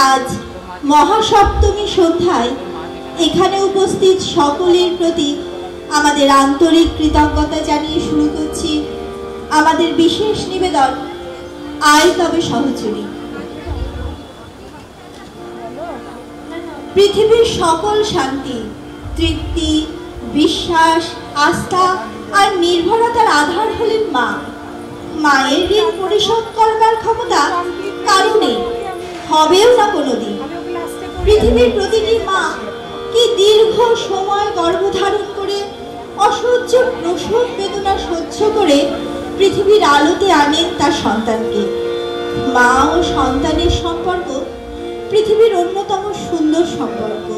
আজ মহাসপ্তমী সন্ধ্যায় এখানে উপস্থিত সকলের প্রতি আমাদের আন্তরিক কৃতজ্ঞতা জানিয়ে শুরু করছি আমাদের বিশেষ নিবেদন আয় তবে সহচরী। পৃথিবীর সকল শান্তি, তৃপ্তি, বিশ্বাস, আস্থা আর নির্ভরতার আধার হলেন মা। মায়ের ঋণ পরিশোধ করবার ক্ষমতা কারো নেই, হবেও না কোনোদিন। পৃথিবীর প্রতিটি মা কি দীর্ঘ সময় গর্ভধারণ করে অসহ্য প্রসব বেদনা সহ্য করে পৃথিবীর আলোতে আনেন তার সন্তানকে। মা ও সন্তানের সম্পর্ক পৃথিবীর অন্যতম সুন্দর সম্পর্ক।